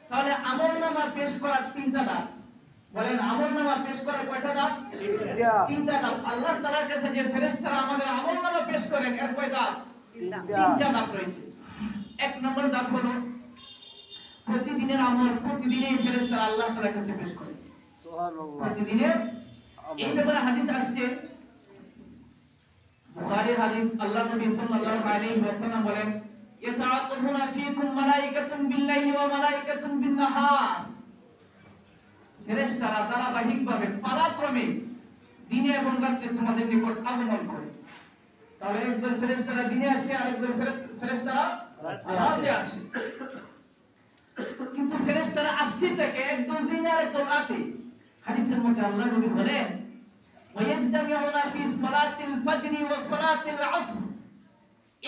তাহলে আমলনামা পেশ করার তিনটা ধাপ। বলেন আমলনামা পেশ করার কয়টা ধাপ? তিনটা ধাপ। আল্লাহ তাআলার কাছে যে ফেরেশতারা আমাদের আমলনামা পেশ করেন এর কয় ধাপ? তিনটা ধাপ রয়েছে। এক নম্বর ধাপ হলো প্রতিদিনের আমল প্রতিদিনই ফেরেশতারা আল্লাহ তাআলার কাছে পেশ করে। সুবহানাল্লাহ। প্রতিদিনের এই ব্যাপারে হাদিস আসছে, বুখারীর হাদিস, আল্লাহ নবী সাল্লাল্লাহু আলাইহি ওয়াসাল্লাম বলেন ইয়াতাআকাবুনা ফীকুম মালাইকাতুন বিল-লাইলি ওয়া মালাইকাতুন বিন-নাহার। ফেরেশতারা ধারাবাহিকভাবে পালাক্রমে দিনে এবং রাতে তোমাদের নিকট আগমন করে। তাহলে একদল ফেরেশতারা দিনে আসে আর একদল ফেরেশতারা রাতে আসে। কিন্তু ফেরেশতারা আসছে থেকে একদল দিনে আর একদল রাতে। হাদিসের মধ্যে আল্লাহ নবী বলেন ওয়ায়াজতামিউনা ফি সালাতিল ফাজরি ওয়া সালাতিল আসর।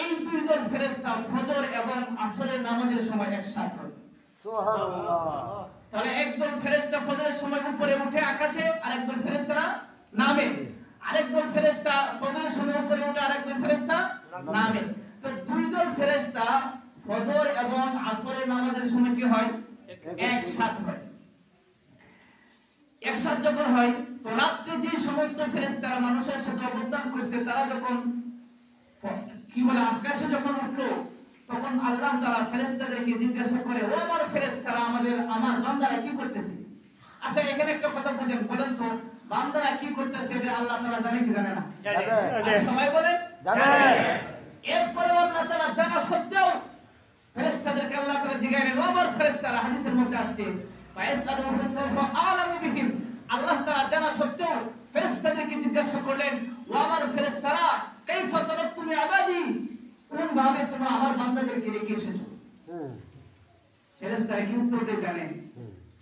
এই দুই দল ফেরেশতা ফজর এবং আসরের নামাজের সময় একসাথে হয়। সুবহানাল্লাহ। তাহলে একদল ফেরেশতা ফজরের সময় উপরে উঠে আকাশে, আর একদল ফেরেশতা নামে। আরেকদল ফেরেশতা ফজরের সময় উপরে উঠে, আরেকদল ফেরেশতা নামে। তো দুই দল ফেরেশতা ফজর এবং আসরের নামাজের সময় কি হয়? একসাথে হয়। একসাথে যখন হয় তো রাতে যে সমস্ত ফেরেশতারা মানুষের সাথে অবস্থান করছে তারা যখন কি বলে আকাশে যখন উঠলো তখন আল্লাহ তাআলা ফেরেশতাদেরকে জিজ্ঞাসা করে, ও আমার ফেরেশতারা আমার বান্দারা কি করতেছে? আচ্ছা এখানে একটা কথা বুঝেন, বলেন তো বান্দারা কি করতেছে এটা আল্লাহ তাআলা জানে কি জানে না? জানে। সবাই বলে জানে। এরপরে আল্লাহ তাআলা জানা সত্ত্বেও ফেরেশতাদেরকে আল্লাহ তাআলা জিজ্ঞাসা, ও আমার ফেরেশতারা, হাদিসের মধ্যে আসছে আল্লাহ তাআলা জানা সত্ত্বেও ফেরেশতাদেরকে জিজ্ঞাসা করলেন, ও আমার ফেরেশতারা কাইফা তারাকতুম ইবাদি, কোন ভাবে তোমরা আমার বান্দাদেরকে রেখে এসেছো? ফেরেশতারা কি উত্তর দেয় জানেন?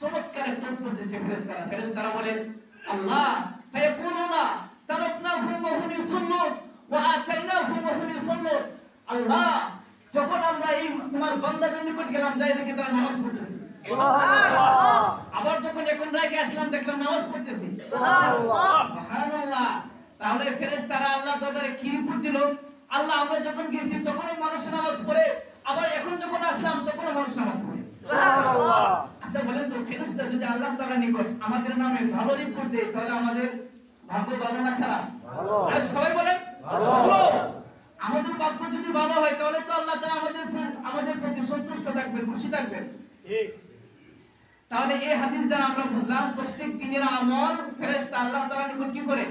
চমৎকার একটা উত্তর দিয়েছে ফেরেশতারা। ফেরেশতারা বলেন আল্লাহ ফায়াকুলুনা তারাকনাহুম ওয়া হুম ইউসাল্লুন ওয়া আতাইনাহুম ওয়া হুম ইউসাল্লুন। আল্লাহ যখন আমরা এই তোমার বান্দাদের নিকট গেলাম যাই দেখি তারা নামাজ পড়তেছে। সুবহানাল্লাহ। আবার যখন এখন রাইকে আসলাম দেখলাম নামাজ পড়তেছে। সুবহানাল্লাহ। সুবহানাল্লাহ। তাহলে ফেরেশতারা আল্লাহ দরবারে কি রিপোর্ট দিল? আল্লাহ আমরা যখন গেছি তখনই মানুষ নামাজ পড়ে, আবার এখন যখন আসলাম তখন মানুষ নামাজ পড়ে। সুবহানাল্লাহ। আচ্ছা বলেন তো ফেরেশতা যদি আল্লাহ তাআলা নিকট আমাদের নামে ভালো রিপোর্ট দেয় তাহলে আমাদের ভাগ্য ভালো না খারাপ? ভালো। আর সবাই বলেন ভালো। আমাদের ভাগ্য যদি ভালো হয় তাহলে তো আল্লাহ তাআলা আমাদের প্রতি সন্তুষ্ট থাকবেন, খুশি থাকবেন। ঠিক। তাহলে এই হাদিস দ্বারা আমরা বুঝলাম প্রত্যেক দিনের আমল ফেরেশতা আল্লাহ তাআলা নিকট কি করে?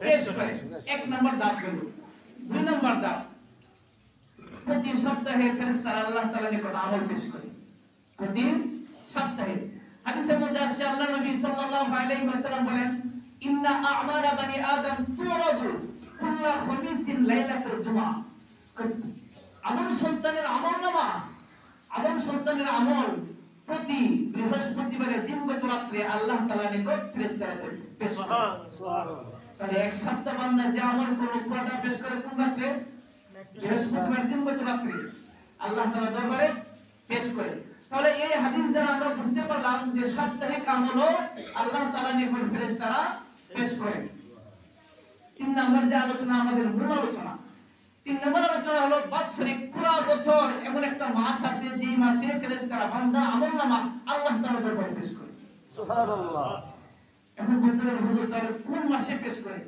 পেশ করে। এক নম্বর ধাপ গেল। দুই নম্বর ধাপ প্রতি সপ্তাহে ফেরেশতারা আল্লাহ তাআলা নিকট আমল পেশ করে। প্রতি সপ্তাহে হাদিসের মধ্যে আসছে আল্লাহ নবী সাল্লাল্লাহু আলাইহি ওয়াসাল্লাম বলেন ইন্না আ'মালা বানি আদম তুরাদু কুল্লা খামিসিন লাইলাতুল জুমআ। আদম সন্তানের আমলনামা, আদম সন্তানের আমল প্রতি বৃহস্পতিবারে দিনগত রাতে আল্লাহ তাআলা নিকট ফেরেশতারা পেশ করে। সুবহানাল্লাহ। তাহলে এক সপ্তাহ বান্দা যে আমল করলো পুরোটা পেশ করে কোন রাতে? বৃহস্পতিবার দিনগত রাতে আল্লাহ তাআলা দরবারে পেশ করে। তাহলে এই হাদিস দ্বারা আমরা বুঝতে পারলাম যে সাপ্তাহিক আমলও আল্লাহ তাআলা নিকট ফেরেশতারা পেশ করে। তিন নম্বর যে আলোচনা আমাদের মূল আলোচনা, তিন নম্বর আলোচনা হলো বাৎসরিক পুরো বছর এমন একটা মাস আছে যে মাসে ফেরেশতারা বান্দার আমলনামা আল্লাহ তাআলার দরবারে পেশ করে। সুবহানাল্লাহ। এখন বলতে হবে হুজুর তাহলে কোন মাসে পেশ করে?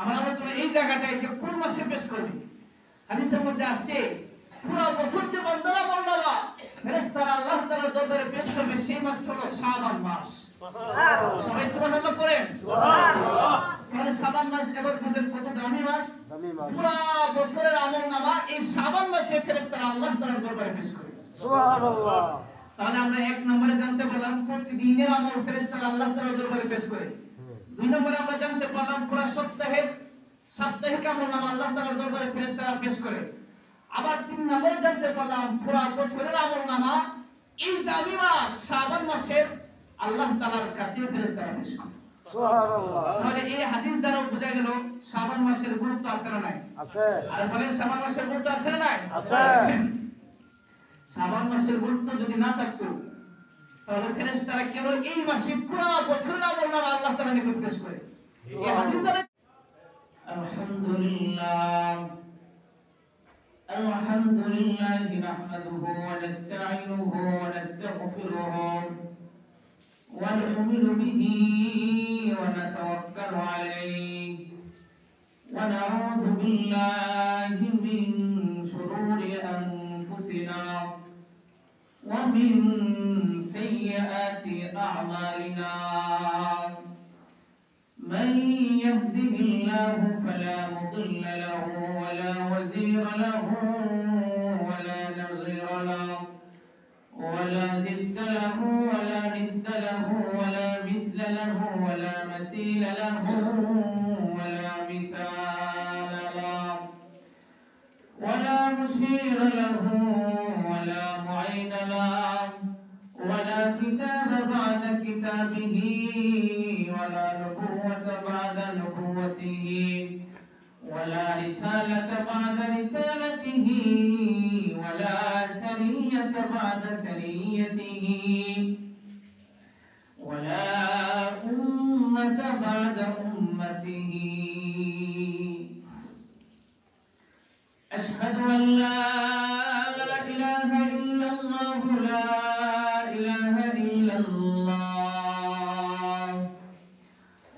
আমার আলোচনা এই জায়গাটায় যে কোন মাসে পেশ করবে। হাদিসের মধ্যে আসছে পুরো বছর যে বান্দার আমলনামা ফেরেশতারা আল্লাহ তাআলার দরবারে পেশ করবে সেই মাসটা হলো শাবান মাস। সুবহানাল্লাহ। সবাই সুবহানাল্লাহ পড়েন। সুবহানাল্লাহ। তাহলে শাবান মাস এবার বুঝেন কত দামি মাস? দামি মাস। পুরো বছরের আমলনামা এই শাবান মাসে ফেরেশতারা আল্লাহ তাআলার দরবারে পেশ করে। সুবহানাল্লাহ। তাহলে আমরা এক নম্বরে জানতে পারলাম প্রতিদিনের আমল ফেরেশতারা আল্লাহ তাআলার দরবারে পেশ করে। দুই নম্বরে আমরা জানতে পারলাম পুরো সাপ্তাহিক আমলনামা আল্লাহ তাআলার দরবারে ফেরেশতারা পেশ করে। আবার তিন নম্বরে জানতে পারলাম পুরো বছরের আমলনামা এই দামি মাস শাবান মাসের আল্লাহ তাআলার কাছে ফেরেশতারা পেশ করে। সুবহানাল্লাহ। তাহলে এই হাদিস দ্বারা বোঝা গেল শাবান মাসের গুরুত্ব আছে না নাই? আছে। আর বলেন শাবান মাসের গুরুত্ব আছে না নাই? আছে। শাবান মাসের গুরুত্ব যদি না থাকতো তাহলে ফেরেশতারা কেন এই মাসে পুরো বছরের আমলনামা আল্লাহ তাআলা নিকট পেশ করে? এই হাদিস দ্বারা আলহামদুলিল্লাহ الحمد لله نحمده ونستعينه ونستغفره ونؤمن به ونتوكل عليه ونعوذ بالله من شرور أنفسنا ومن سيئات أعمالنا من يهده الله فلا مضل له ولا وزير له ولا نظير له ولا ضد له ولا ند له ولا مثل له ولا مثيل له ولا مثال له ولا مشير له ولا معين له ولا كتاب بعد كتابه ولا نبوة بعد نبوته ولا رسالة بعد رسالته ولا سرية بعد سريته ولا أمة بعد أمته أشهد أن لا إله إلا الله لا إله إلا الله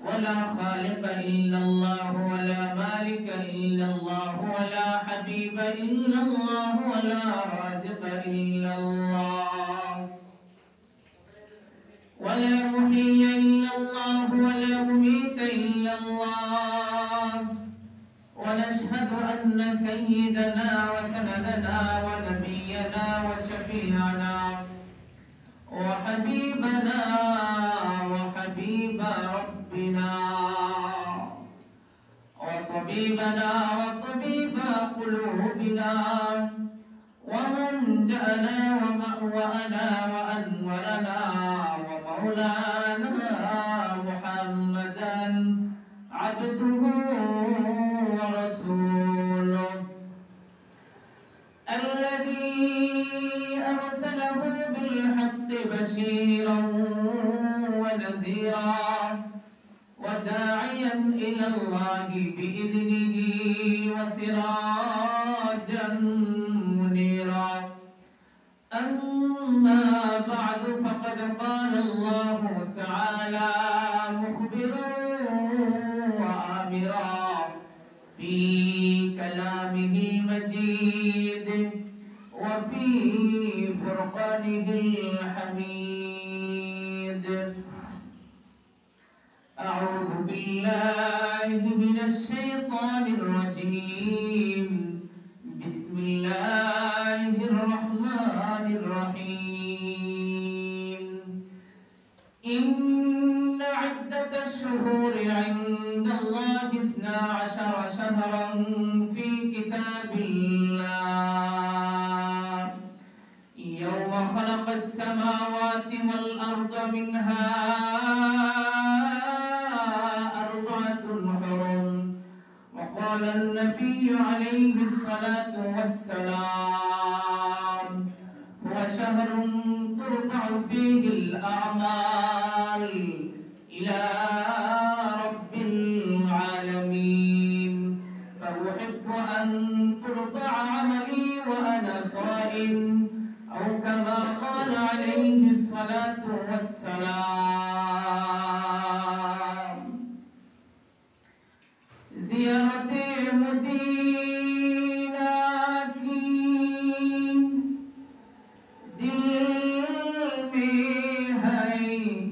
ولا خالق إلا الله ولا مالك إلا الله ولا حبيب إلا الله ولا رازق إلا الله ولا محيي إلا الله ولا مميت إلا الله ونشهد أن سيدنا وسندنا ونبينا وشفيعنا وحبيبنا وحبيب ربنا وطبيبنا وطبيب قلوبنا ومن جاءنا ومأوانا وأنورنا ومولانا محمدا عبده ورسوله الذي أرسله بالحق بشيرا ونذيرا وداعيا إلى الله بإذنه وسراجا منيرا أما بعد فقد قال الله تعالى مخبرا وآمرا في كلامه المجيد وفي فرقانه الحميد أعوذ بالله من الشيطان الرجيم بسم الله الرحمن الرحيم إن عدة الشهور عند الله 12 شهرا في كتاب الله يوم خلق السماوات والأرض منها أربعة حرم وقال النبي عليه الصلاة والسلام هو شهر ترفع فيه الأعمال إلى رب العالمين فأحب أن ترفع عملي وأنا صائم أو كما قال عليه الصلاة والسلام زيارة مدينة की दिल में है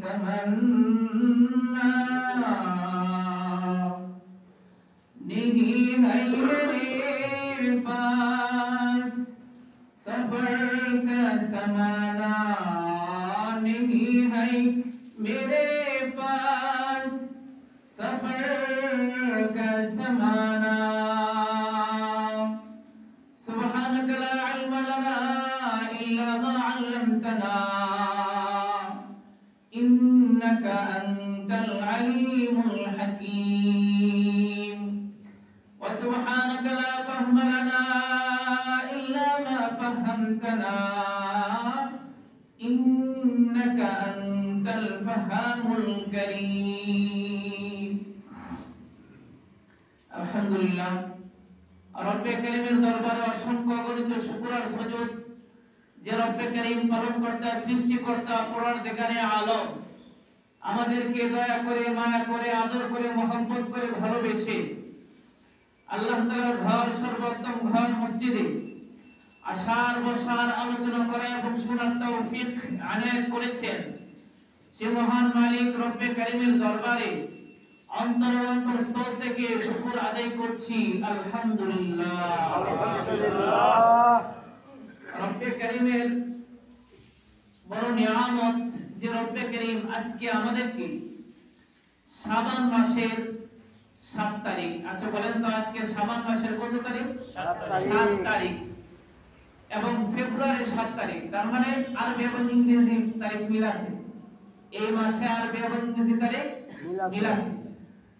तमन्ना नहीं है मेरे पास सफर का समाना नहीं है मेरे पास सफर का समाना सुब्हानक ला इल्म लना इल्ला मा अल्लमतना इन्नका अंतल अलीमुल हकीम व सुब्हानक ला फहम लना इल्ला मा फहमतना इन्नका अंतल फहामुल करीम। अल्हम्दुलिल्लाह রব্বে কারীমের দরবারে অসংখ্য অগণিত শুকর আর সুজুদ যে রব্বে কারীম পালনকর্তা সৃষ্টিকর্তা পরওয়ারদিগারে আলম আমাদেরকে দয়া করে মায়া করে আদর করে মহব্বত করে ভালোবেসে আল্লাহ তাআলার ঘর সর্বোত্তম ঘর মসজিদে আশার বসার আলোচনা করা এবং শোনার তৌফিক আনায়াত করেছেন সে মহান মালিক রব্বে কারীমের দরবারে অন্তরস্থল থেকে শুকর আদায় করছি আলহামদুলিল্লাহ। আলহামদুলিল্লাহ। রব্বে কারীমের বড় নিয়ামত যে রব্বে কারীম আজকে আমাদেরকে শাবান মাসের 7 তারিখ, আচ্ছা বলেন তো আজকে শাবান মাসের কত তারিখ? 7 তারিখ এবং ফেব্রুয়ারি 7 তারিখ, তার মানে আরবি এবং ইংরেজি তারিখ মিল আছে। এই মাসে আরবি এবং ইংরেজি তারিখ মিল আছে।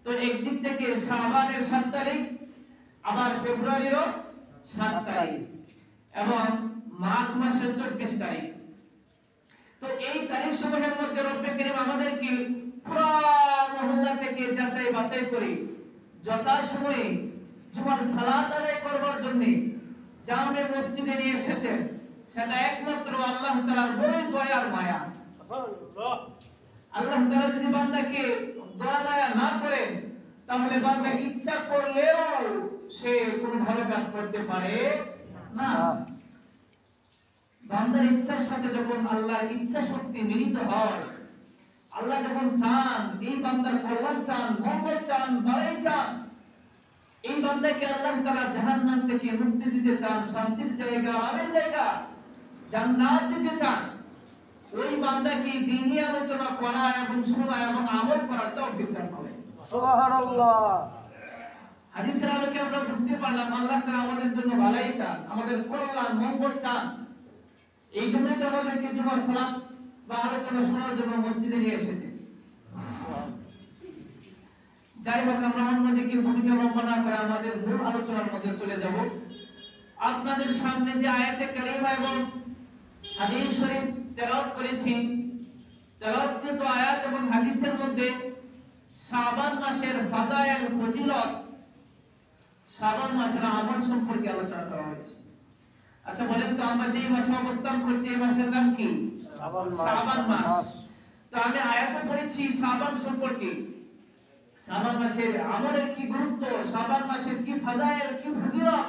তো একদিক থেকে শাবানের 7 তারিখ আবার ফেব্রুয়ারিরও 7 তারিখ এবং মাঘ মাসের 24 তারিখ। তো এই তারিখ সমূহের মধ্যে রব্বে কারীম আমাদেরকে পুরো মহল্লা থেকে যাচাই বাছাই করে যথাসময়ে জুমার সালাত আদায় করবার জন্য জামে মসজিদে নিয়ে এসেছেন, সেটা একমাত্র আল্লাহ তাআলার বড় দয়া আর মায়া। আল্লাহ তাআলা যদি বান্দাকে দয়া মায়া না করেন তাহলে বান্দা ইচ্ছা করলেও সে কোনো ভালো কাজ করতে পারে না। বান্দার ইচ্ছার সাথে যখন আল্লাহর ইচ্ছা শক্তি মিলিত হয়, আল্লাহ যখন চান এই বান্দার কল্যাণ চান, মঙ্গল চান, ভালোই চান, এই বান্দাকে আল্লাহ তাআলা জাহান্নাম থেকে মুক্তি দিতে চান, শান্তির জায়গা, আরামের জায়গা, জান্নাত দিতে চান, ওই বান্দাকে দ্বীনি আলোচনা করা এবং শোনা এবং আমল করার তৌফিক দান করেন। সুবহানাল্লাহ। হাদিসের আলোকে আমরা বুঝতে পারলাম আল্লাহ তাআলা আমাদের জন্য ভালোই চান, আমাদের কল্যাণ মঙ্গল চান। এই জন্যই তো আমাদেরকে জুমার সালাত বা আলোচনা শোনার জন্য মসজিদে নিয়ে এসেছে। যাই হোক, আমরা অন্যদিকে ভূমিকা লম্বা না করে আমাদের মূল আলোচনার মধ্যে চলে যাব। আপনাদের সামনে যে আয়াতে কারিমা এবং হাদিস শরীফ তেলাওয়াত করেছি, তেলাওয়াতকৃত আয়াত এবং হাদিসের মধ্যে শাবান মাসের ফাজাইল ফজিলত, শাবান মাসের আমল সম্পর্কে আলোচনা করা হয়েছে। আচ্ছা বলেন তো আমরা যে মাসে অবস্থান করছি এই মাসের নাম কি? শাবান মাস। তো আমি আয়াতে পড়েছি শাবান সম্পর্কে, শাবান মাসের আমলের কি গুরুত্ব, শাবান মাসের কি ফাজাইল, কি ফজিলত।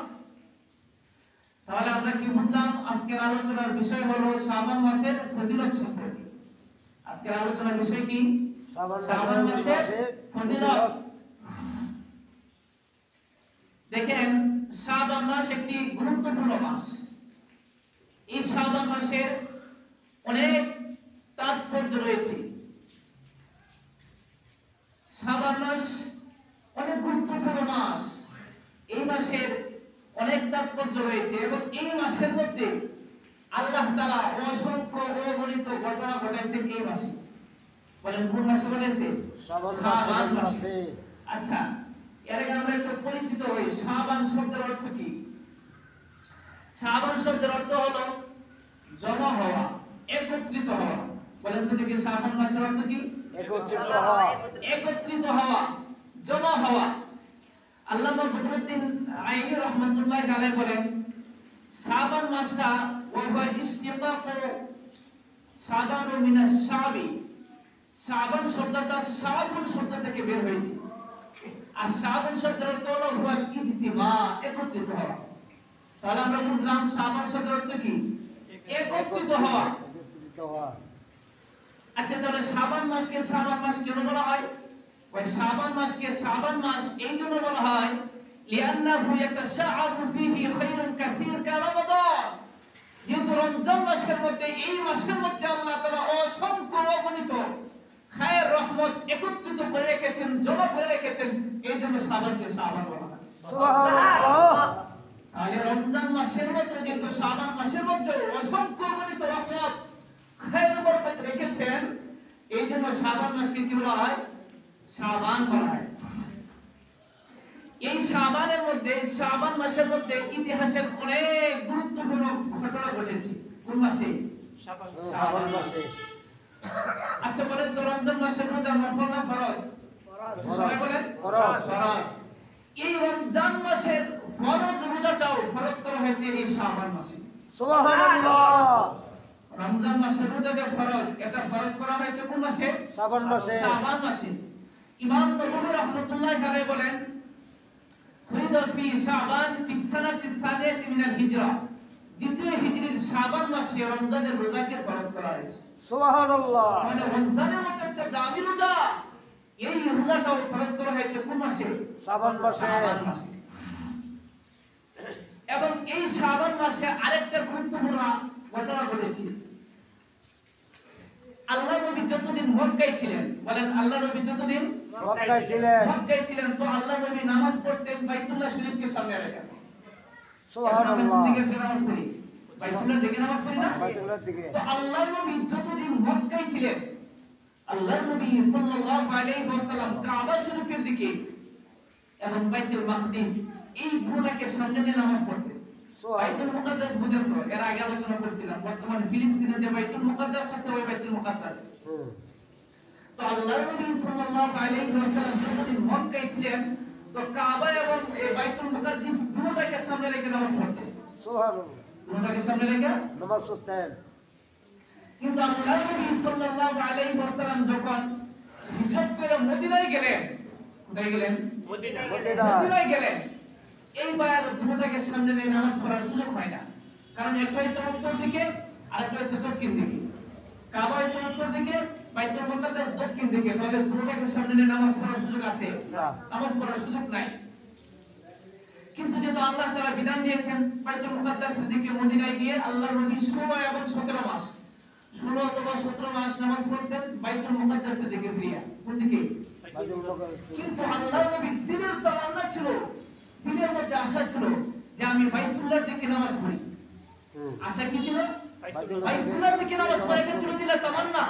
তাহলে আমরা কি বুঝলাম? আজকের আলোচনার বিষয় হলো শাবান মাসের ফজিলত সম্পর্কে। আজকের আলোচনার বিষয় কি? শাবান মাসের ফজিলত। দেখেন, শাবান মাস একটি গুরুত্বপূর্ণ মাস। এই শাবান মাসের অনেক তাৎপর্য রয়েছে। শাবান মাস অনেক গুরুত্বপূর্ণ মাস, এই মাসের অনেক তাৎপর্য রয়েছে এবং এই মাসের মধ্যে আল্লাহ তাআলা অসংখ্য অগণিত ঘটনা ঘটাইছেন এই মাসে। বলেন কোন মাসে ঘটেছে? শাবান মাসে। আচ্ছা, এর আগে আমরা একটু পরিচিত হই। শাবান শব্দের অর্থ কি? শাবান শব্দের অর্থ হলো জমা হওয়া, একত্রিত হওয়া। বলেন তো দেখি শাবান মাসের অর্থ কি? একত্রিত হওয়া। একত্রিত হওয়া, জমা হওয়া। আল্লামা বদরুদ্দিন আইনি রাহমাতুল্লাহি আলাইহি বলেন শাবান মাসটা ওয়া ইস্তিকাকু শাবান মিনাশ শাবি। শাবান শব্দটা শাবান শব্দ থেকে বের হয়েছে। আর শাবান শব্দের অর্থ হলো হুয়াল ইজতিমা, একত্রিত হওয়া। তাহলে আমরা বুঝলাম শাবান শব্দের অর্থ কি? একত্রিত হওয়া। আচ্ছা, তাহলে শাবান মাসকে শাবান মাস কেন বলা হয়? ওই শাবান মাসকে শাবান মাস এই জন্য বলা হয় লিআন্নাহু ইয়াতাশাআবু ফীহি খায়রুন কাসীর কা রমাদান। যেহেতু রমজান মাসের মধ্যে, এই মাসের মধ্যে আল্লাহ তাআলা অসংখ্য অগণিত খায়ের রহমত একত্রিত করে রেখেছেন, জমা করে রেখেছেন, এই জন্য শাবানকে শাবান বলা হয়। সুবহানাল্লাহ। তাহলে রমজান মাসের মধ্যে যেহেতু শাবান মাসের মধ্যে অসংখ্য অগণিত রহমত খায়ের বরকত রেখেছেন, এই জন্য শাবান মাসকে কি বলা হয়? শাবান বলা হয়। এই শাবানের মধ্যে, শাবান মাসের মধ্যে ইতিহাসের অনেক গুরুত্বপূর্ণ ঘটনা ঘটেছে। কোন মাসে? শাবান মাসে। আচ্ছা বলেন তো রমজান মাসের রোজা নফল না ফরজ? সবাই বলেন ফরজ। এই রমজান মাসের ফরজ রোজাটাও ফরজ করা হয়েছে এই শাবান মাসে। সুবহানাল্লাহ। রমজান মাসের রোজা যে ফরজ, এটা ফরজ করা হয়েছে কোন মাসে? শাবান মাসে। শাবান মাসে। ইমাম নববী রাহমাতুল্লাহি আলাইহি বলেন, ফুরিদা ফি শাবান ফি সানাতি সানিয়াতি মিনাল হিজরা, দ্বিতীয় হিজরির শাবান মাসে রমজানের রোজাকে ফরজ করা হয়েছে। সুবহানাল্লাহ। মানে রমজানের মতো একটা দামি রোজা, এই রোজাটাও ফরজ করা হয়েছে কোন মাসে? শাবান মাসে। শাবান মাসে। এবং এই শাবান মাসে আরেকটা গুরুত্বপূর্ণ ঘটনা ঘটেছে। আল্লাহ নবী যতদিন মক্কায় ছিলেন, বলেন আল্লাহ নবী যতদিন মক্কায় ছিলেন, তো আল্লাহ নবী নামাজ পড়তেন বাইতুল্লাহ শরীফকে সামনে রেখে। সুবহানাল্লাহ। নামাজ পড়ি বাইতুল্লাহ দিকে, নামাজ পড়ি না বাইতুল্লাহ দিকে। তো আল্লাহ নবী যতদিন মক্কায় ছিলেন, আল্লাহ নবী সাল্লাল্লাহু আলাইহি ওয়াসাল্লাম কাবা শরীফের দিকে এবং বাইতুল মাকদিস এই দুটোকে সামনে নিয়ে নামাজ পড়তেন। বাইতুল মুকাদ্দাস বুঝেন তো, এর আগে আলোচনা করেছিলাম, বর্তমানে ফিলিস্তিনে যে বাইতুল মুকাদ্দাস আছে ওই বাইতুল মুকাদ্দাস। তো আল্লাহ নবী সাল্লাল্লাহু আলাইহি ওয়াসাল্লাম যতদিন মক্কায় ছিলেন, তো কাবা এবং এই বাইতুল মুকাদ্দাস দুটোকে সামনে রেখে নামাজ পড়তেন। সুবহানাল্লাহ। দুটোকে সামনে রেখে নামাজ পড়তেন। কিন্তু আল্লাহ নবী সাল্লাল্লাহু আলাইহি ওয়াসাল্লাম যখন হিজরত করে মদিনায় গেলেন, কোথায় গেলেন? মদিনায় গেলেন। এইবার দুটোকে সামনে নিয়ে নামাজ পড়ার সুযোগ হয় না, কারণ একটা হচ্ছে উত্তর দিকে আর একটা হচ্ছে দক্ষিণ দিকে। কাবা হচ্ছে উত্তর দিকে, বাইতুল মুকাদ্দাস দক্ষিণ দিকে, তাহলে দুটোকে সামনে নিয়ে নামাজ পড়ার সুযোগ আছে? নামাজ পড়ার সুযোগ নাই। কিন্তু যেহেতু আল্লাহ তাআলা বিধান দিয়েছেন বাইতুল মুকাদ্দাসের দিকে মদিনায় গিয়ে আল্লাহ নবী 16 এবং 17 মাস, 16 অথবা 17 মাস নামাজ পড়ছেন বাইতুল মুকাদ্দাসের দিকে ফিরিয়া। কোন দিকে? কিন্তু আল্লাহ নবীর দিলের তামান্না ছিল, দিলের মধ্যে আশা ছিল যে আমি বাইতুল্লাহর দিকে নামাজ পড়ি। আশা কি ছিল? বাইতুল্লাহর দিকে নামাজ পড়া, এটা ছিল দিলের তামান্না।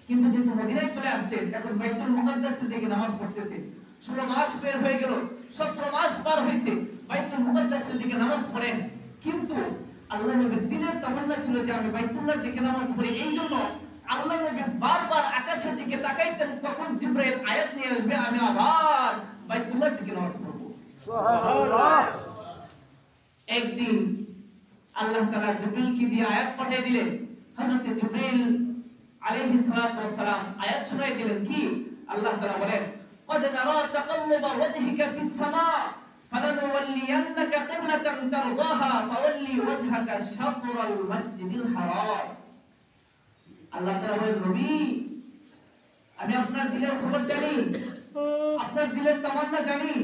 কিন্তু যেহেতু মদিনায় চলে আসছে, এখন বাইতুল মুকাদ্দাসের দিকে নামাজ পড়তেছে। 16 মাস বের হয়ে গেল, 17 মাস পার হয়েছে, বাইতুল মুকাদ্দাসের দিকে নামাজ পড়েন। কিন্তু আল্লাহ নবীর দিলের তামান্না ছিল যে আমি বাইতুল্লাহর দিকে নামাজ পড়ি। এই জন্য আল্লাহ নবী বারবার আকাশের দিকে তাকাইতেন, কখন জিবরাইল আয়াত নিয়ে আসবে, আমি আবার বাইতুল্লাহর দিকে নামাজ পড়ব। সুবহানাল্লাহ। একদিন আল্লাহ তাআলা জিবরাইলকে দিয়ে আয়াত পাঠিয়ে দিলেন। হযরত জিবরাইল আলাইহিস সালাতু ওয়াস সালাম আয়াত শোনায় দিলেন। কি? আল্লাহ তাআলা বলেন, قد نرى تقلب وجهك في السماء فلنولينك قبلة ترضاها فولي وجهك شطر المسجد الحرام। আল্লাহ তাআলা বলেন, নবী আমি আপনার দিলের খবর জানি, আপনার দিলের তামান্না জানি,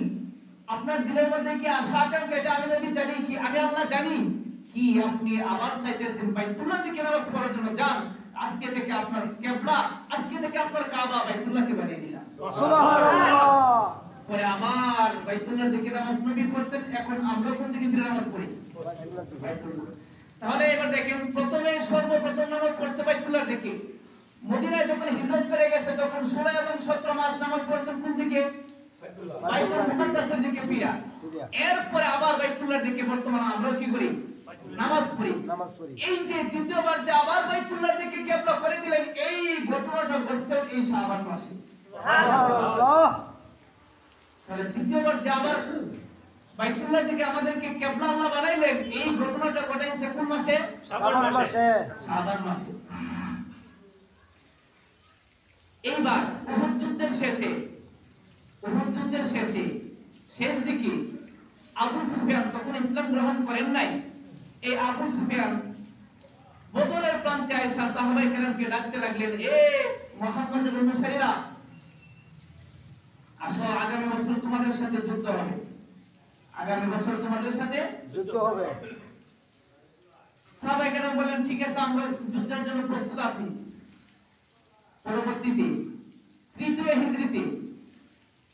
আপনার দিলের মধ্যে কি আশা আকাঙ্ক্ষা এটা আমি নবী জানি, কি আমি আল্লাহ জানি। কি আপনি আবার চাইতেছেন বাইতুল্লাহর দিকে নামাজ পড়ার জন্য? যান, আজকে থেকে আপনার কিবলা, আজকে থেকে আপনার কাবা বাইতুল্লাহকে বানিয়ে দিলাম। সুবহানাল্লাহ। পরে আবার বাইতুল্লাহর দিকে নামাজ নবী পড়ছেন, এখন আমরা কোন দিকে ফিরে নামাজ পড়ি? বাইতুল্লাহ। তাহলে এবার দেখেন, প্রথমে সর্বপ্রথম নামাজ পড়ছে বাইতুল্লাহর দিকে। মদিনায় যখন হিজরত করে গেছে তখন 16 এবং 17 মাস নামাজ পড়ছেন কোন দিকে? বাইতুল মুকাদ্দাসের দিকে ফিরা। এরপরে আবার বাইতুল্লাহর দিকে বর্তমানে আমরা কি করি? নামাজ পড়ি। এই যে দ্বিতীয়বার যে আবার বাইতুল্লাহর দিকে কিবলা করে দিলেন, এই ঘটনাটা ঘটছে এই শাবান মাসে। সুবহানাল্লাহ। তাহলে দ্বিতীয়বার যে আবার বাইতুল্লাহর দিকে আমাদেরকে কিবলা আল্লাহ বানাইলেন, এই ঘটনাটা ঘটাইছে কোন মাসে? শাবান মাসে। শাবান মাসে। এইবার উহুদ যুদ্ধের শেষে, উহুদ যুদ্ধের শেষে শেষ দিকে আবু সুফিয়ান তখন ইসলাম গ্রহণ করেন নাই। এই আবু সুফিয়ান বদরের প্রান্তে আয়েশা সাহাবায়ে কেরামকে ডাকতে লাগলেন, এ মুহাম্মদের অনুসারীরা, আসো আগামী বছর তোমাদের সাথে যুদ্ধ হবে, আগামী বছর তোমাদের সাথে যুদ্ধ হবে। সাহাবায়ে কেরাম বললেন, ঠিক আছে, আমরা যুদ্ধের জন্য প্রস্তুত আছি। পরবর্তীতে তৃতীয় হিজরিতে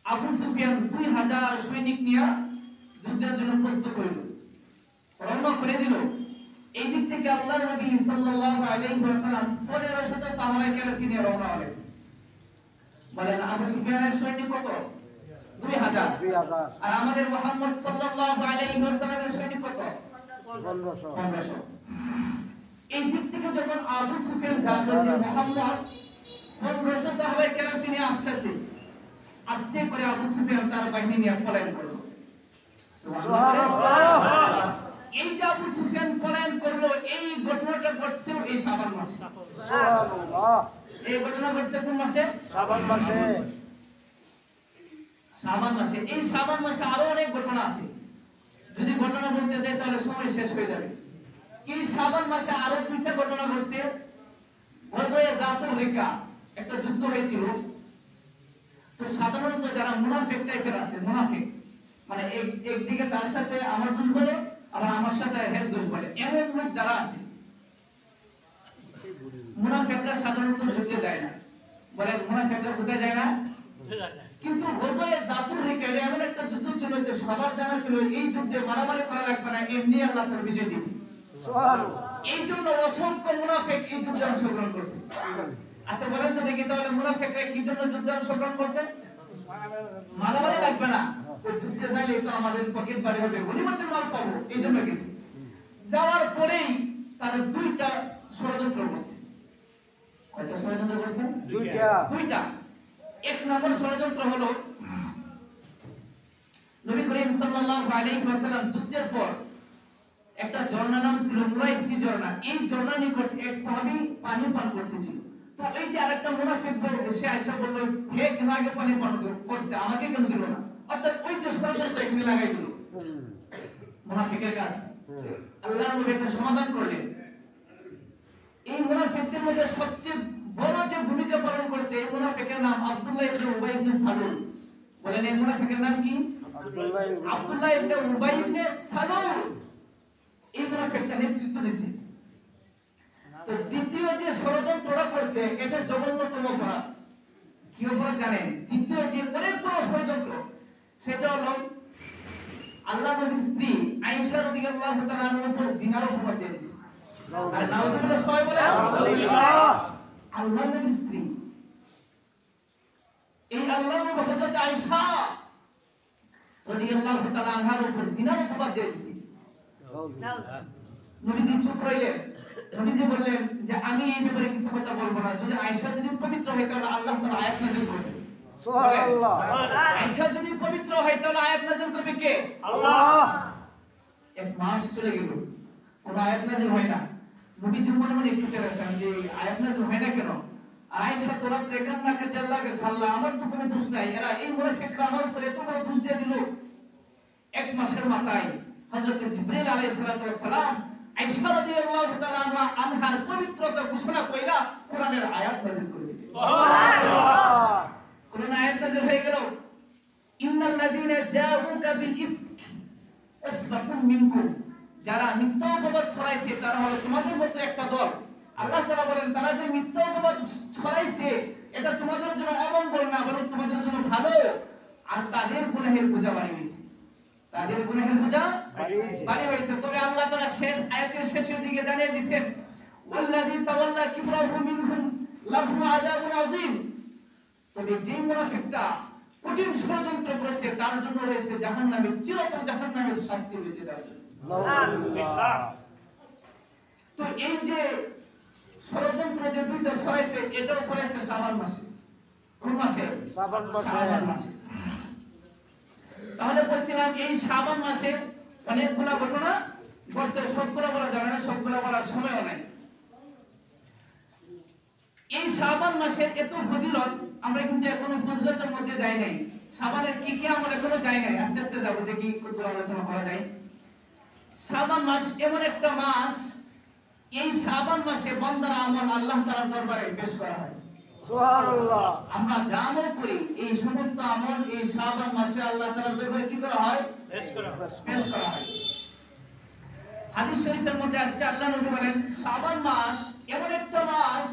আবু সুফিয়ান 2000 সৈনিক নিয়ে যুদ্ধের জন্য প্রস্তুত হইল, রওনা করে দিল। এই দিক থেকে আল্লাহর নবী সাল্লাল্লাহু আলাইহি ওয়াসাল্লাম 1500 সাহাবায়ে কেরামকে নিয়ে রওনা হলেন। বলেন আবু সুফিয়ানের সৈনিক কত? 2000। আর আমাদের মুহাম্মদ সাল্লাল্লাহু আলাইহি ওয়াসাল্লামের সৈনিক কত? 1500। এই দিক থেকে যখন আবু সুফিয়ান জানলেন যে মুহাম্মদ 1500 সাহাবায়ে কেরামকে নিয়ে আসতেছে, আস্তে করে আবু সুফিয়ান তার বাহিনী নিয়ে পলায়ন করল। সুবহানাল্লাহ। এই যে আবু সুফিয়ান পলায়ন করলো, এই ঘটনাটা ঘটছে এই শাবান মাসে। সুবহানাল্লাহ। এই ঘটনা ঘটছে কোন মাসে? শাবান মাসে। শাবান মাসে। এই শাবান মাসে আরো অনেক ঘটনা আছে, যদি ঘটনা বলতে যাই তাহলে সময় শেষ হয়ে যাবে। এই শাবান মাসে আরো দুইটা ঘটনা ঘটছে। গজওয়ে জাতুর রিকা, একটা যুদ্ধ হয়েছিল। তো সাধারণত যারা মুনাফিক টাইপের আছে, মুনাফিক মানে একদিকে তার সাথে আমার দোষ বলে, আবার আমার সাথে হের দোষ বলে, এমন লোক যারা আছে, মুনাফিকরা সাধারণত যুদ্ধে যায় না। বলে মুনাফিকরা কোথায় যায় না? কিন্তু গজওয়ে জাতুর রিকা এমন একটা যুদ্ধ ছিল যে সবার জানা ছিল এই যুদ্ধে মারামারি করা লাগবে না, এমনি আল্লাহ তার বিজয় দিবে। সুবহানাল্লাহ। এই জন্য অসংখ্য মুনাফিক এই যুদ্ধে অংশগ্রহণ করছে। আচ্ছা বলেন তো দেখি, তাহলে মুনাফিকরা কি জন্য যুদ্ধে অংশগ্রহণ করছে? মারামারি লাগবে না, তো যুদ্ধে যাইলে তো আমাদের পকেট বাড়ি হবে, গনিমতের মাল পাবো, এই জন্য গেছে। যাওয়ার পরেই তারা দুইটা ষড়যন্ত্র করছে। কয়টা ষড়যন্ত্র করছে? দুইটা। এক নম্বর ষড়যন্ত্র হলো, নবী করিম সাল্লাল্লাহু আলাইহি ওয়াসাল্লাম যুদ্ধের পর একটা ঝর্ণা নাম ছিল মুরাইসি ঝর্ণা, এই ঝর্ণার নিকট এক সাহাবী পানি পান করতেছিল। তো এই যে আরেকটা মুনাফিক সে আয়েশা বলল, হে কেন আগে পানি পান করছে, আমাকে কেন দিল না? অর্থাৎ ওই যে ষড়যন্ত্র এখানে লাগাই দিল মুনাফিকের কাজ। আল্লাহ নবী এটা সমাধান করলেন। এই মুনাফিকদের মধ্যে সবচেয়ে বড় যে ভূমিকা পালন করছে, এই মুনাফিকের নাম আব্দুল্লাহ ইবনে উবাই ইবনে সালুল। বলেন এই মুনাফিকের নাম কি? আব্দুল্লাহ ইবনে উবাই ইবনে সালুল। এই মুনাফিকটা নেতৃত্ব দিয়েছে। তো দ্বিতীয় যে ষড়যন্ত্রটা করছে, এটা জঘন্যতম অপরাধ। কি অপরাধ জানেন? দ্বিতীয় যে অনেক বড় ষড়যন্ত্র, সেটা হলো আল্লাহ নবীর স্ত্রী আয়েশা রাদিয়াল্লাহু তাআলা আনহার উপর জিনার অপবাদ দিয়ে দিয়েছে। আর নাউজুবিল্লাহ সবাই বলে আল্লাহ। আল্লাহ নবীর স্ত্রী, এই আল্লাহ নবী হযরত আয়েশা রাদিয়াল্লাহু তাআলা আনহার উপর জিনার অপবাদ দিয়ে দিয়েছে। নবীজি চুপ রইলেন। নবীজি বললেন যে আমি এই ব্যাপারে কিছু কথা বলবো না, যদি আয়েশা যদি পবিত্র হয় তাহলে আল্লাহ তাআলা আয়াত নাযিল করবে। সুবহানাল্লাহ। আয়েশা যদি পবিত্র হয় তাহলে আয়াত নাযিল করবে কে? আল্লাহ। এক মাস চলে গেল, কোন আয়াত নাযিল হয় না। নবীজি মনে মনে একটু পেরেশান যে আয়াত নাযিল হয় না কেন? আয়েশা তো রাতে কান্না করতে আল্লাহকে সাল্লাহ, আমার তো কোনো দোষ নাই, এরা এই মুনাফিকরা আমার উপর এত বড় দোষ দিয়ে দিল। এক মাসের মাথায় হযরত জিবরিল আলাইহিস সালাম আয়েশা রাদিয়াল্লাহু তাআলা আনহার পবিত্রতা ঘোষণা কইরা কোরআনের আয়াত নাযিল করে দিলেন। সুবহানাল্লাহ। কোরআন আয়াত নাযিল হয়ে গেল, ইন্নাল্লাযীনা জাউকা বিল ইফক আসবাতুম মিনকুম। যারা মিথ্যা অপবাদ ছড়াইছে তারা হলো তোমাদের মধ্যে একটা দল। আল্লাহ তাআলা বলেন, তারা যে মিথ্যা অপবাদ ছড়াইছে এটা তোমাদের জন্য অমঙ্গল না, বরং তোমাদের জন্য ভালো। আর তাদের গুনাহের বোঝা বাড়ি হয়েছে, তাদের গুনাহের বোঝা বাড়ি হয়েছে। তবে আল্লাহ তাআলা শেষ আয়াতের শেষের দিকে জানিয়ে দিয়েছেন, ওয়াল্লাযী তাওয়াল্লা কিবরাহু মিনহুম লাহু আযাবুন আযীম। তবে যে মুনাফিকটা কঠিন ষড়যন্ত্র করেছে তার জন্য রয়েছে জাহান্নামে, চিরতর জাহান্নামের শাস্তি রয়েছে তার জন্য। সুবহানাল্লাহ। তো এই যে ষড়যন্ত্র যে দুইটা ছড়াইছে, এটাও ছড়াইছে শাবান মাসে। কোন মাসে? শাবান মাসে। তাহলে বলছিলাম এই শাবান মাসে অনেকগুলো ঘটনা ঘটছে, সবগুলো বলা যাবে না, সবগুলো বলার সময়ও নাই। এই শাবান মাসের এত ফজিলত, আমরা কিন্তু এখনো ফজিলতের মধ্যে যাই নাই। শাবানের কি কি আমরা এখনো যাই নাই, আস্তে আস্তে যাবো, দেখি কত আলোচনা করা যায়। শাবান মাস এমন একটা মাস, এই শাবান মাসে বান্দার আমল আল্লাহ তাআলার দরবারে পেশ করা হয়। সুবহানাল্লাহ। আমরা যা আমল করি এই সমস্ত আমল এই শাবান মাসে আল্লাহ তাআলার দরবারে কি করা হয়? পেশ করা হয়। হাদিস শরীফের মধ্যে আসছে, আল্লাহ নবী বলেন, শাবান মাস এমন একটা মাস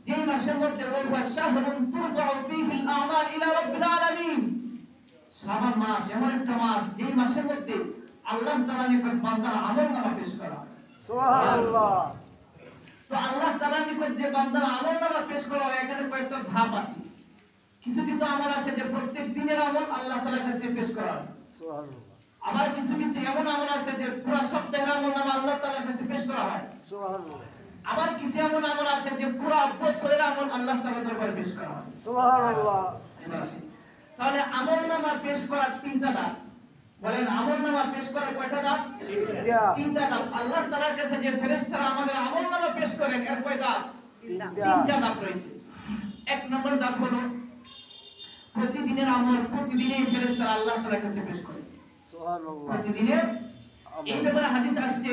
যে মাসের মধ্যে ওয়া শাহরুন তুরফাউ ফীহিল আমাল ইলা রাব্বিল আলামিন। শাবান মাস এমন একটা মাস যে মাসের মধ্যে আল্লাহ তাআলার নিকট বান্দার আমলনামা পেশ করা হয়। সুবহানাল্লাহ। তো আল্লাহ তাআলার নিকট যে বান্দার আমলনামা পেশ করা হয়, এখানে কয়েকটা ধাপ আছে। কিছু কিছু আমল আছে যে প্রত্যেক দিনের আমল আল্লাহ তাআলার কাছে পেশ করা হয়। সুবহানাল্লাহ। আবার কিছু কিছু এমন আমল আছে যে পুরো সপ্তাহের আমলনামা আল্লাহ তাআলার কাছে পেশ করা হয়। সুবহানাল্লাহ। আবার কিছু এমন আমল আছে যে পুরো বছরের আমল আল্লাহ তাআলার দরবারে পেশ করা হয়। সুবহানাল্লাহ। তাহলে আমলনামা পেশ করার তিনটা ধাপ। বলেন আমলনামা পেশ করে কয়টা ধাপ? তিনটা ধাপ। আল্লাহ তাআলার কাছে যে ফেরেশতারা আমাদের আমলনামা পেশ করেন এর কয় ধাপ? তিনটা ধাপ রয়েছে। এক নম্বর ধাপ হলো প্রতিদিনের আমল প্রতিদিনই ফেরেশতারা আল্লাহ তাআলার কাছে পেশ করে। সুবহানাল্লাহ। প্রতিদিনের এই ব্যাপারে হাদিস আসছে,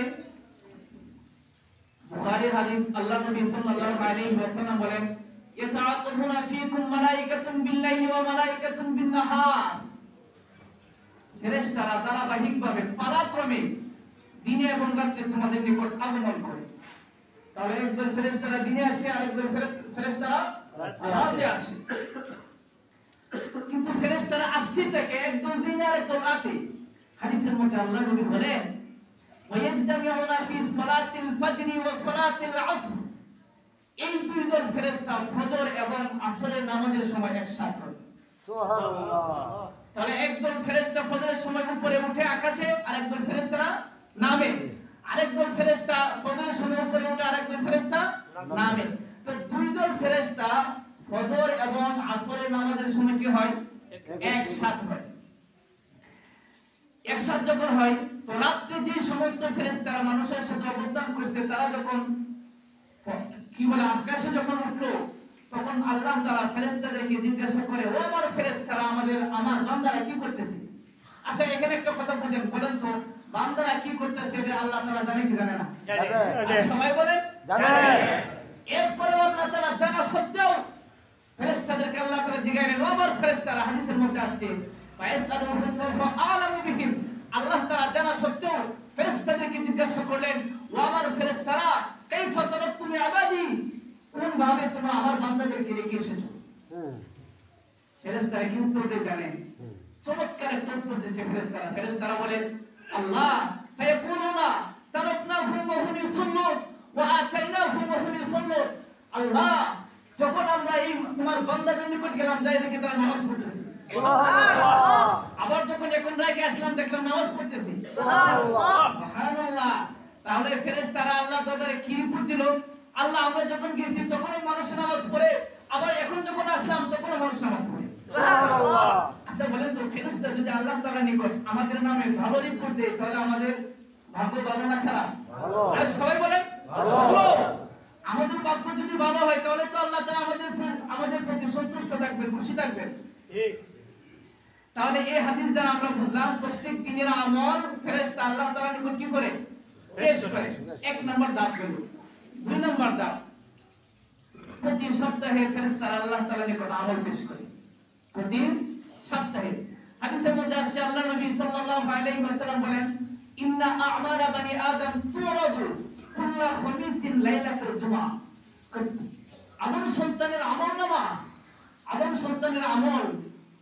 বুখারীর হাদিস, আল্লাহ নবী সাল্লাল্লাহু আলাইহি ওয়াসাল্লাম বলেন ইয়াতাআকাবুনা ফীকুম মালাইকাতুন বিল-লাইলি ওয়া মালাইকাতুন বিন-নাহার। ফেরেশতারা ধারাবাহিকভাবে পালাক্রমে দিনে এবং রাতে তোমাদের নিকট আগমন করে। তাহলে একদল ফেরেশতারা দিনে আসে আর একদল ফেরেশতারা রাতে আসে। কিন্তু ফেরেশতারা আসতে থাকে একদল দিনে আর একদল রাতে। হাদিসের মধ্যে আল্লাহ নবী বলেন ওয়ায়াজতামিউনা ফি সালাতিল ফাজরি ওয়া সালাতিল আসর। এই দুই দল ফেরেশতা ফজর এবং আসরের নামাজের সময় একসাথে হয়। সুবহানাল্লাহ। তাহলে একদল ফেরেশতা ফজরের সময় উপরে উঠে আকাশে, আর একদল ফেরেশতারা নামে। আরেকদল ফেরেশতা ফজরের সময় উপরে উঠে আরেকদল ফেরেশতা নামে। তো দুই দল ফেরেশতা ফজর এবং আসরের নামাজের সময় কি হয়? একসাথে হয়। একসাথে যখন হয় তো রাতে যে সমস্ত ফেরেশতারা মানুষের সাথে অবস্থান করছে তারা যখন কি বলে আকাশে যখন উঠলো তখন আল্লাহ তাআলা ফেরেশতাদেরকে জিজ্ঞাসা করে, ও আমার ফেরেশতারা আমার বান্দারা কি করতেছে? আচ্ছা এখানে একটা কথা বুঝেন, বলেন তো বান্দারা কি করতেছে এটা আল্লাহ তাআলা জানে কি জানে না? জানে। সবাই বলেন জানে। এরপরে আল্লাহ তাআলা জানা সত্ত্বেও ফেরেশতাদেরকে আল্লাহ তাআলা জিজ্ঞাসা করেন, ও আমার ফেরেশতারা, হাদিসের মধ্যে আসছে আল্লাহ তাআলা জানা সত্ত্বেও ফেরেশতাদেরকে জিজ্ঞাসা করলেন, ও আমার ফেরেশতারা কাইফা তারাকতুম ইবাদি, কোন ভাবে তোমরা আমার বান্দাদেরকে রেখে এসেছো? ফেরেশতারা কি উত্তর দিয়ে জানেন? চমৎকার একটা উত্তর দিয়েছে ফেরেশতারা। ফেরেশতারা বলেন আল্লাহ ফায়াকুলুনা তারাকনাহুম ওয়া হুম ইউসাল্লুন ওয়া আতাইনাহুম ওয়া হুম ইউসাল্লুন। আল্লাহ যখন আমরা এই তোমার বান্দাদের নিকট গেলাম যাই দেখি তারা নামাজ পড়তেছে। সুবহানাল্লাহ। আবার যখন এখন রাইকে আসলাম দেখলাম নামাজ পড়তেছে। সুবহানাল্লাহ। সুবহানাল্লাহ। তাহলে ফেরেশতারা আল্লাহ দরবারে কি রিপোর্ট দিল? আল্লাহ আমরা যখন গেছি তখন মানুষ নামাজ পড়ে, আবার এখন যখন আসলাম তখন মানুষ নামাজ পড়ে। সুবহানাল্লাহ। আচ্ছা বলেন তো ফেরেশতা যদি আল্লাহ তাআলার নিকট আমাদের নামে ভালো রিপোর্ট দেয় তাহলে আমাদের ভাগ্য ভালো না খারাপ? ভালো। আর সবাই বলেন ভালো। আমাদের ভাগ্য যদি ভালো হয় তাহলে তো আল্লাহ তাআলা আমাদের প্রতি সন্তুষ্ট থাকবেন, খুশি থাকবেন। ঠিক। তাহলে এই হাদিস দ্বারা আমরা বুঝলাম প্রত্যেক দিনের আমল ফেরেশতা আল্লাহ তাআলার নিকট কি করে? পেশ করে। এক নাম্বার ধাপ গেল। দুই নাম্বার ধাপ প্রতি সপ্তাহে ফেরেশতারা আল্লাহ তাআলার নিকট আমল পেশ করে। প্রতি সপ্তাহে হাদিসের মধ্যে আসছে আল্লাহ নবী সাল্লাল্লাহু আলাইহি ওয়াসাল্লাম বলেন ইন্না আ'মারা বানি আদম তুরাদু কুল্লা খামিসিন লাইলাতুল জুমআ। আদম সন্তানের আমলনামা, আদম সন্তানের আমল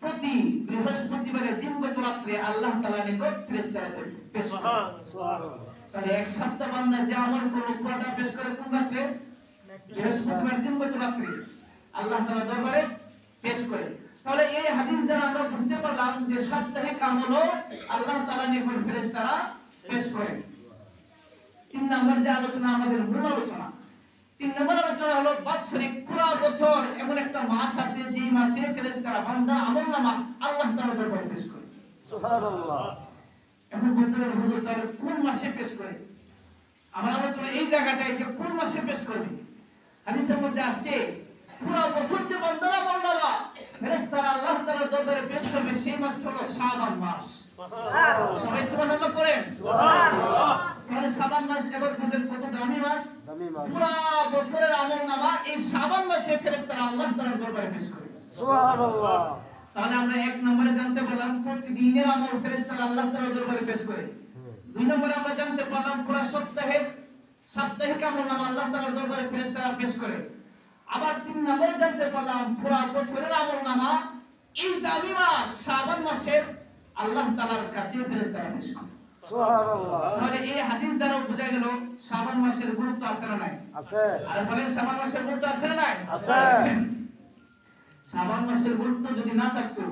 প্রতি বৃহস্পতিবারের দিনগত রাতে আল্লাহ তাআলার নিকট ফেরেশতারা পেশ করে। সুবহানাল্লাহ। তাহলে এক সপ্তাহ বান্দা যে আমল করলো পুরোটা পেশ করে কোন রাতে? বৃহস্পতিবার দিনগত রাতে আল্লাহ তাআলার দরবারে পেশ করে। তাহলে এই হাদিস দ্বারা আমরা বুঝতে পারলাম যে সাপ্তাহিক আমলও আল্লাহ তাআলার নিকট ফেরেশতারা পেশ করে। তিন নম্বর যে আলোচনা আমাদের মূল আলোচনা, তিন নম্বর আলোচনা হলো বাৎসরিক পুরো বছর এমন একটা মাস আছে যে মাসে ফেরেশতারা বান্দার আমলনামা আল্লাহ তাআলার দরবারে পেশ করে। সুবহানাল্লাহ। এখন বলতে হবে হুজুর তাহলে কোন মাসে পেশ করে? আমার আলোচনা এই জায়গাটায় যে কোন মাসে পেশ করবে। হাদিসের মধ্যে আসছে পুরো বছর যে বান্দার আমলনামা ফেরেশতারা আল্লাহ তাআলার দরবারে পেশ করবে সেই মাসটা হলো শাবান মাস। সুবহানাল্লাহ। সবাই সুবহানাল্লাহ পড়েন। সুবহানাল্লাহ। তাহলে শাবান মাস এবার বুঝেন কত দামি মাস? দামি মাস। পুরো বছরের আমলনামা এই শাবান মাসে ফেরেশতারা আল্লাহ তাআলার দরবারে পেশ করে। সুবহানাল্লাহ। তাহলে আমরা এক নম্বরে জানতে পারলাম প্রতিদিনের আমল ফেরেশতারা আল্লাহ তাআলার দরবারে পেশ করে। দুই নম্বরে আমরা জানতে পারলাম পুরো সাপ্তাহিক আমলনামা আল্লাহ তাআলার দরবারে ফেরেশতারা পেশ করে। আবার তিন নম্বরে জানতে পারলাম পুরো বছরের আমলনামা এই দামি মাস শাবান মাসের আল্লাহ তাআলার কাছে ফেরেশতারা পেশ করে। সুবহানাল্লাহ। তাহলে এই হাদিস দ্বারা বোঝা গেল শাবান মাসের গুরুত্ব আছে না নাই? আছে। আর বলেন শাবান মাসের গুরুত্ব আছে না নাই? আছে। শাবান মাসের গুরুত্ব যদি না থাকতো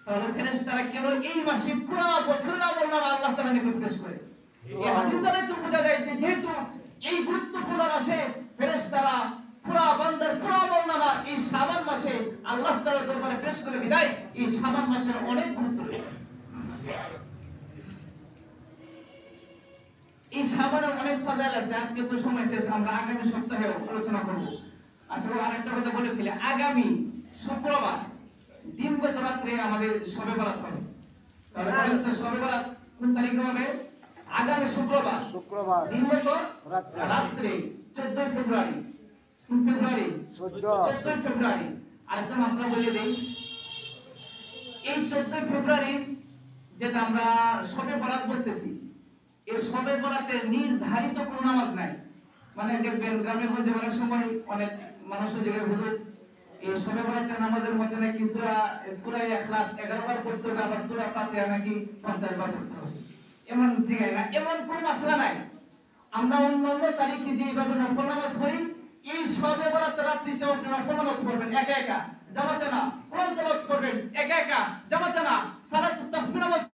তাহলে ফেরেশতারা কেন এই মাসে পুরো বছরের আমলনামা আল্লাহ তাআলার নিকট পেশ করে? এই হাদিস দ্বারা তো বোঝা যায় যে যেহেতু এই গুরুত্বপূর্ণ মাসে ফেরেশতারা পুরো বান্দার পুরো আমলনামা এই শাবান মাসে আল্লাহ তাআলার দরবারে পেশ করে বিদায় এই শাবান মাসের অনেক গুরুত্ব রয়েছে। শাবানের অনেক ফাজাইল আছে, আজকে তো সময় শেষ, আমরা আগামী সপ্তাহে আলোচনা করব। আচ্ছা আরেকটা কথা বলে ফেলি, আগামী শুক্রবার দিনগত রাত্রে আমাদের শবে বরাত হবে। তাহলে বলেন তো শবে বরাত কোন তারিখে হবে? আগামী শুক্রবার দিনগত রাত্রে 14 ফেব্রুয়ারি। কোন ফেব্রুয়ারি? 14 ফেব্রুয়ারি। আরেকটা মাসলা বলে দেই, এই 14 ফেব্রুয়ারি যেটা আমরা শবে বরাত বলতেছি, এই শবে বরাতে নির্ধারিত কোনো নামাজ নাই। মানে দেখবেন গ্রামে গঞ্জে অনেক সময় অনেক মানুষের জায়গায় হুজুর এই শবে বরাতের নামাজের মধ্যে নাকি সূরা ইখলাস 11 বার পড়তে হবে, আবার সূরা ফাতিহা নাকি 50 বার পড়তে হবে। এমন জিগায় না, এমন কোন মাসলা নাই। আমরা অন্যান্য তারিখে যেভাবে নফল নামাজ পড়ি, এই শবে বরাত রাত্রিতেও আপনি নফল নামাজ পড়বেন একা একা, জামাতে না। কোরআন তেলাওয়াত করবেন একা একা, জামাতে না। সালাত তাসবিহ নামাজ